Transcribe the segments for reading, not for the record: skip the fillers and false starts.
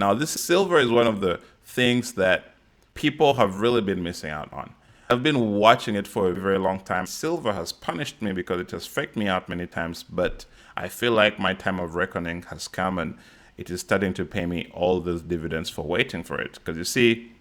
Now, this silver is one of the things that people have really been missing out on. I've been watching it for a very long time. Silver has punished me because it has faked me out many times, but I feel like my time of reckoning has come and it is starting to pay me all those dividends for waiting for it. Because you see,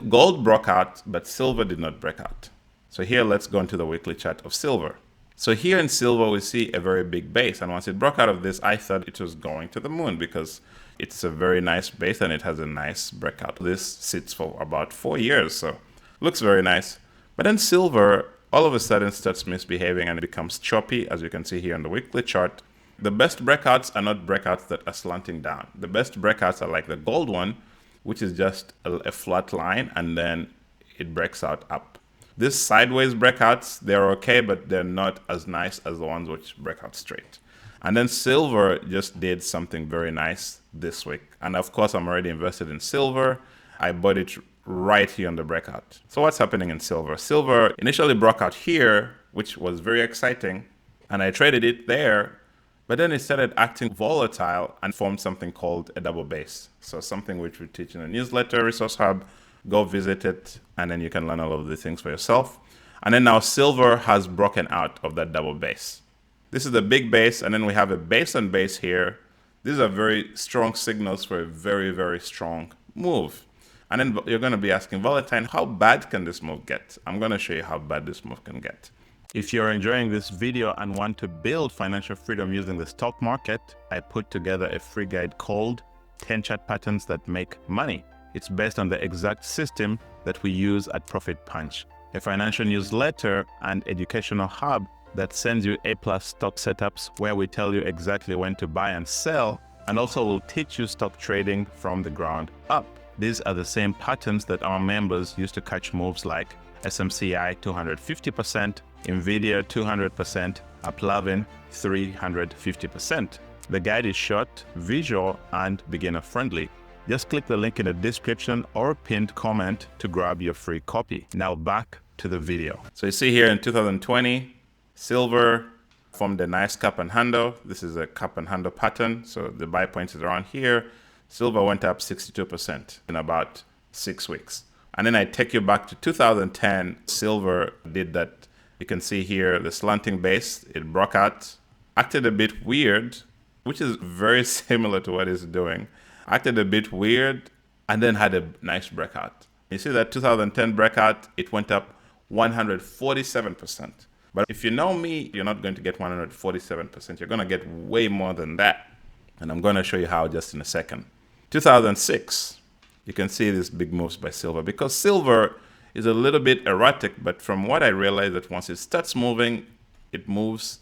gold broke out, but silver did not break out. So here, let's go into the weekly chart of silver. So here in silver, we see a very big base. And once it broke out of this, I thought it was going to the moon because it's a very nice base and it has a nice breakout. This sits for about 4 years, so looks very nice. But then silver all of a sudden starts misbehaving and it becomes choppy, as you can see here on the weekly chart. The best breakouts are not breakouts that are slanting down. The best breakouts are like the gold one, which is just a flat line and then it breaks out up. These sideways breakouts, they're okay, but they're not as nice as the ones which break out straight. And then silver just did something very nice this week. And of course, I'm already invested in silver. I bought it right here on the breakout. So what's happening in silver? Silver initially broke out here, which was very exciting. And I traded it there, but then it started acting volatile and formed something called a double base. So something which we teach in a newsletter, Resource Hub. Go visit it, and then you can learn all of the things for yourself. And then now silver has broken out of that double base. This is the big base, and then we have a base on base here. These are very strong signals for a very, very strong move. And then you're going to be asking, Valentine, how bad can this move get? I'm going to show you how bad this move can get. If you're enjoying this video and want to build financial freedom using the stock market, I put together a free guide called 10 chart patterns that make money. It's based on the exact system that we use at Profit Punch, a financial newsletter and educational hub that sends you A+ stock setups where we tell you exactly when to buy and sell, and also will teach you stock trading from the ground up. These are the same patterns that our members use to catch moves like SMCI 250%, NVDA 200%, Uplavin 350%. The guide is short, visual, and beginner friendly. Just click the link in the description or pinned comment to grab your free copy. Now back to the video. So you see here in 2020, silver formed a nice cup and handle. This is a cup and handle pattern. So the buy point is around here. Silver went up 62% in about 6 weeks. And then I take you back to 2010. Silver did that. You can see here the slanting base. It broke out, acted a bit weird, which is very similar to what it's doing. Acted a bit weird and then had a nice breakout. You see that 2010 breakout, it went up 147%. But if you know me, you're not going to get 147%. You're going to get way more than that. And I'm going to show you how just in a second. 2006, you can see these big moves by silver because silver is a little bit erratic. But from what I realized that once it starts moving, it moves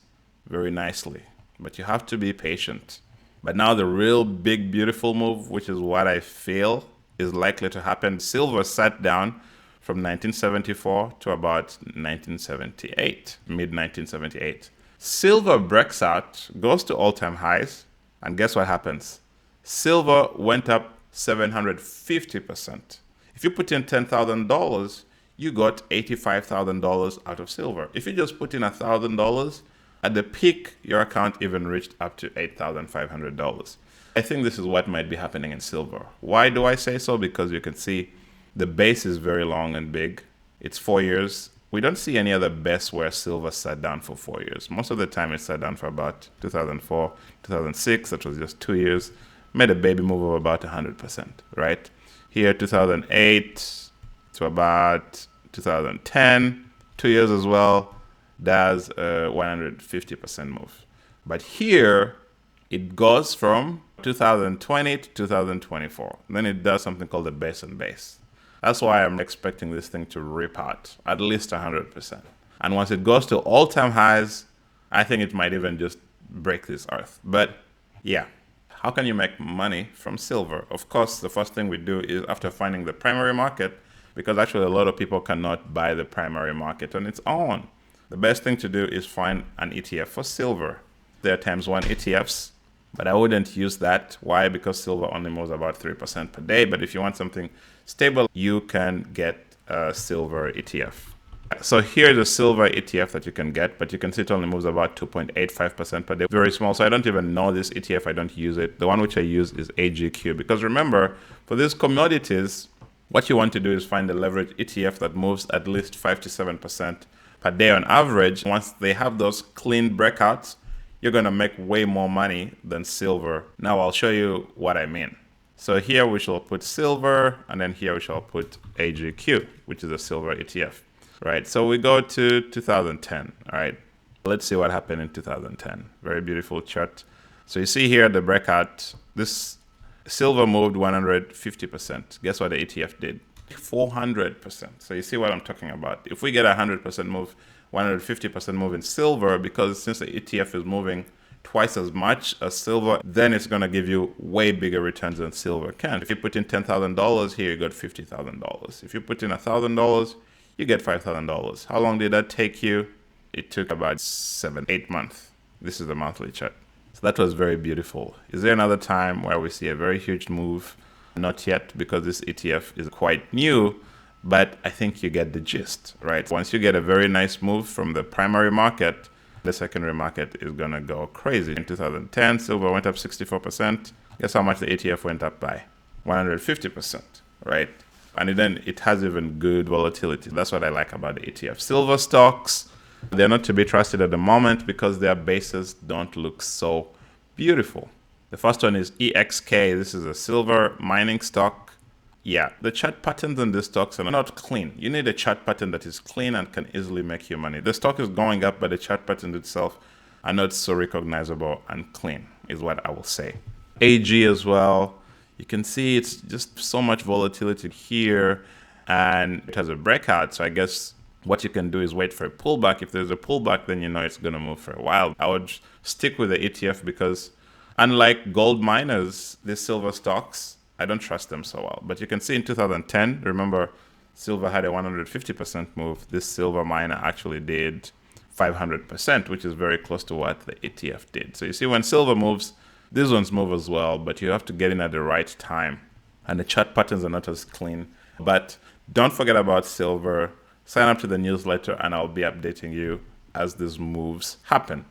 very nicely. But you have to be patient. But now the real big, beautiful move, which is what I feel is likely to happen. Silver sat down from 1974 to about 1978, mid-1978. Silver breaks out, goes to all-time highs, and guess what happens? Silver went up 750%. If you put in $10,000, you got $85,000 out of silver. If you just put in $1,000, at the peak, your account even reached up to $8,500. I think this is what might be happening in silver. Why do I say so? Because you can see the base is very long and big. It's 4 years. We don't see any other base where silver sat down for 4 years. Most of the time it sat down for about 2004, 2006. That was just 2 years. Made a baby move of about 100%, right? Here, 2008 to about 2010, 2 years as well. Does a 150% move. But here, it goes from 2020 to 2024. Then it does something called the base on base. That's why I'm expecting this thing to rip out at least 100%. And once it goes to all-time highs, I think it might even just break this earth. But yeah, how can you make money from silver? Of course, the first thing we do is after finding the primary market, because actually a lot of people cannot buy the primary market on its own. The best thing to do is find an ETF for silver. There are ×1 ETFs, but I wouldn't use that. Why? Because silver only moves about 3% per day. But if you want something stable, you can get a silver ETF. So here's a silver ETF that you can get, but you can see it only moves about 2.85% per day. Very small. So I don't even know this ETF. I don't use it. The one which I use is AGQ, because remember, for these commodities, what you want to do is find a leverage ETF that moves at least 5 to 7% per day on average. Once they have those clean breakouts, you're going to make way more money than silver. Now I'll show you what I mean. So here we shall put silver, and then here we shall put AGQ, which is a silver ETF, right? So we go to 2010, all right? Let's see what happened in 2010. Very beautiful chart. So you see here the breakout, this silver moved 150%. Guess what the ETF did? 400%. So you see what I'm talking about. If we get a 100% move, 150% move in silver, because since the ETF is moving twice as much as silver, then it's going to give you way bigger returns than silver can. If you put in $10,000 here, you got $50,000. If you put in $1,000, you get $5,000. How long did that take you? It took about 7-8 months. This is the monthly chart. So that was very beautiful. Is there another time where we see a very huge move? Not yet, because this ETF is quite new, but I think you get the gist, right? Once you get a very nice move from the primary market, the secondary market is going to go crazy. In 2010, silver went up 64%. Guess how much the ETF went up by? 150%, right? And then it has even good volatility. That's what I like about the ETF. Silver stocks, they're not to be trusted at the moment because their bases don't look so beautiful. The first one is EXK. This is a silver mining stock. Yeah, the chart patterns on these stocks are not clean. You need a chart pattern that is clean and can easily make you money. The stock is going up, but the chart pattern itself are not so recognizable and clean, is what I will say. AG as well. You can see it's just so much volatility here, and it has a breakout. So I guess what you can do is wait for a pullback. If there's a pullback, then you know it's going to move for a while. I would stick with the ETF because unlike gold miners, these silver stocks, I don't trust them so well. But you can see in 2010, remember, silver had a 150% move. This silver miner actually did 500%, which is very close to what the ETF did. So you see, when silver moves, these ones move as well, but you have to get in at the right time. And the chart patterns are not as clean. But don't forget about silver. Sign up to the newsletter, and I'll be updating you as these moves happen.